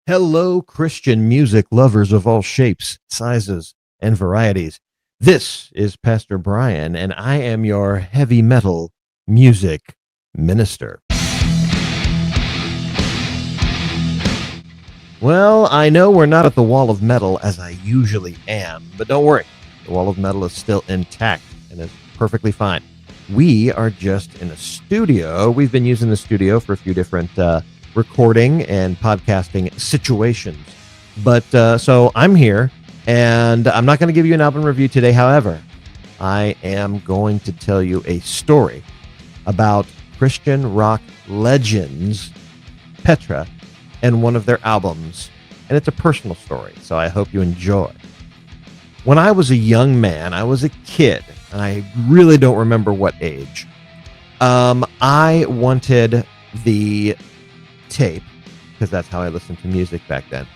Hello, Christian music lovers of all shapes, sizes, and varieties. This is Pastor Brian, and I am your heavy metal music minister. Well, I know we're not at the wall of metal as I usually am, but don't worry. The wall of metal is still intact and is perfectly fine. We are just in a studio. We've been using the studio for a few different recording and podcasting situations. But so I'm here, and I'm not going to give you an album review today. However, I am going to tell you a story about Christian rock legends, Petra, and one of their albums. And it's a personal story, so I hope you enjoy. When I was a young man, I was a kid, and I really don't remember what age. I wanted the tape, because that's how I listened to music back then,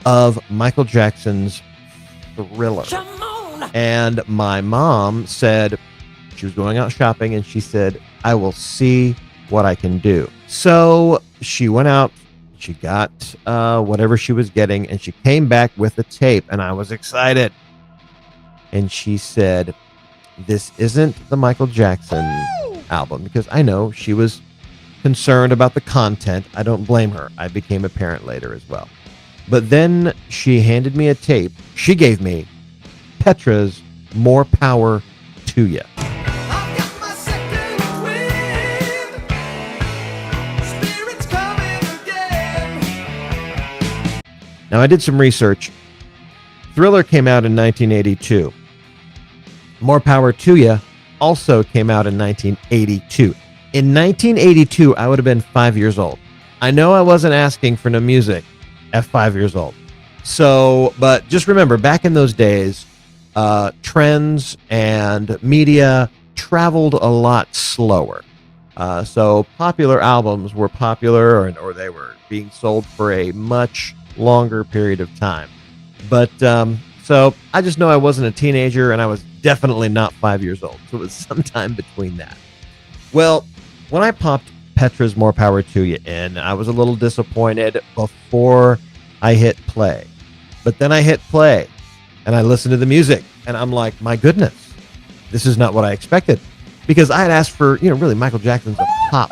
of Michael Jackson's Thriller. And my mom said she was going out shopping, and she said, I will see what I can do. So she went out, she got whatever she was getting, and she came back with a tape, and I was excited. And she said, this isn't the Michael Jackson album, because I know she was concerned about the content. I don't blame her. I became a parent later as well. But then she handed me a tape. She gave me Petra's More Power to Ya. Now, I did some research. Thriller came out in 1982. More Power to Ya also came out in 1982. In 1982, I would have been 5 years old. I know I wasn't asking for no music at 5 years old. So, but just remember, back in those days, trends and media traveled a lot slower. So popular albums were popular, or they were being sold for a much longer period of time. But so I just know I wasn't a teenager, and I was definitely not 5 years old. So it was sometime between that. Well, when I popped Petra's More Power to Ya in, I was a little disappointed before I hit play. But then I hit play, and I listened to the music, and I'm like, my goodness, this is not what I expected. Because I had asked for, really, Michael Jackson's a pop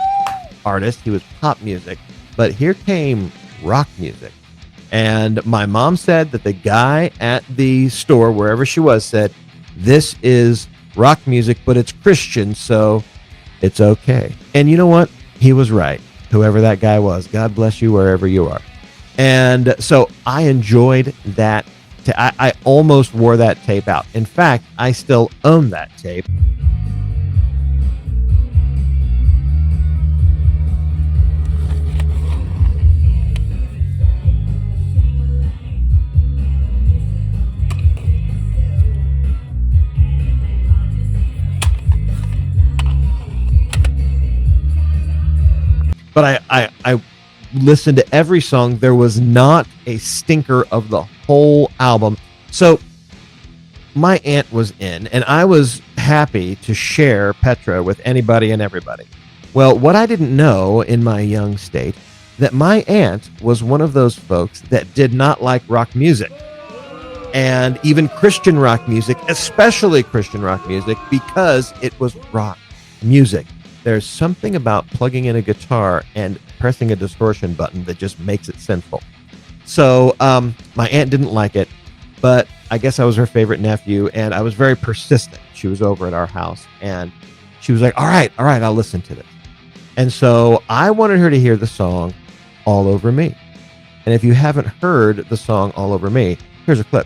artist. He was pop music. But here came rock music. And my mom said that the guy at the store, wherever she was, said, this is rock music, but it's Christian, so it's okay. And you know what? He was right. Whoever that guy was, God bless you wherever you are. And so I enjoyed that. I almost wore that tape out. In fact, I still own that tape. But I listened to every song. There was not a stinker of the whole album. So my aunt was in, and I was happy to share Petra with anybody and everybody. Well, what I didn't know in my young state, that my aunt was one of those folks that did not like rock music. And even Christian rock music, especially Christian rock music, because it was rock music. There's something about plugging in a guitar and pressing a distortion button that just makes it sinful. So my aunt didn't like it, but I guess I was her favorite nephew, and I was very persistent. She was over at our house, and she was like, all right, I'll listen to this. And so I wanted her to hear the song All Over Me. And if you haven't heard the song All Over Me, here's a clip.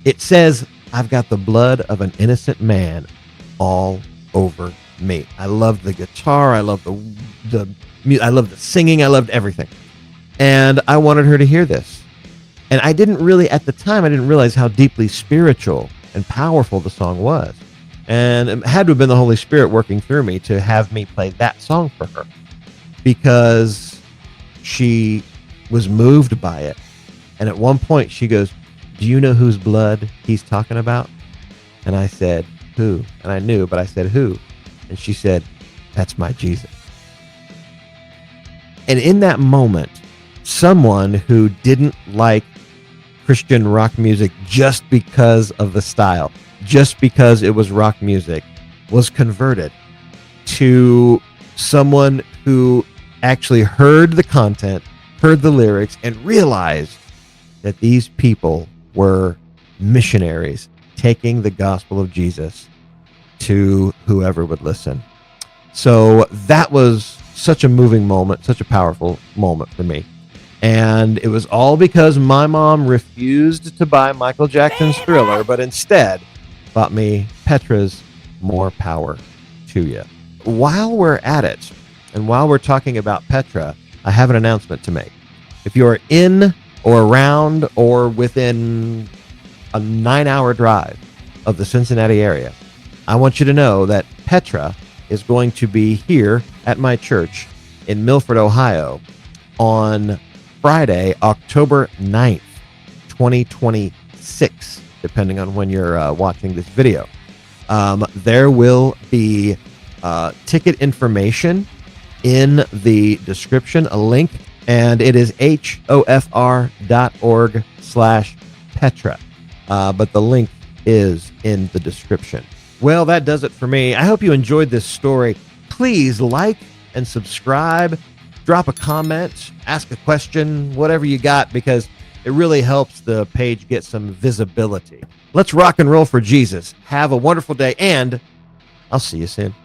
It says, I've got the blood of an innocent man all over me. I loved the guitar. I loved I loved the singing. I loved everything. And I wanted her to hear this. And I didn't really, at the time, I didn't realize how deeply spiritual and powerful the song was. And it had to have been the Holy Spirit working through me to have me play that song for her. Because she was moved by it. And at one point she goes, "Do you know whose blood he's talking about?" And I said, "Who?" And I knew, but I said, "Who?" And she said, "That's my Jesus." And in that moment, someone who didn't like Christian rock music just because of the style, just because it was rock music, was converted to someone who actually heard the content, heard the lyrics, and realized that these people were missionaries taking the gospel of Jesus to whoever would listen. So that was such a moving moment, such a powerful moment for me. And it was all because my mom refused to buy Michael Jackson's Thriller, but instead bought me Petra's More Power to You. While we're at it, and while we're talking about Petra, I have an announcement to make. If you're in or around or within a 9-hour drive of the Cincinnati area, I want you to know that Petra is going to be here at my church in Milford, Ohio on Friday, October 9th, 2026, depending on when you're watching this video. There will be ticket information in the description, a link, and it is hofr.org/Petra. But the link is in the description. Well, that does it for me. I hope you enjoyed this story. Please like and subscribe, drop a comment, ask a question, whatever you got, because it really helps the page get some visibility. Let's rock and roll for Jesus. Have a wonderful day, and I'll see you soon.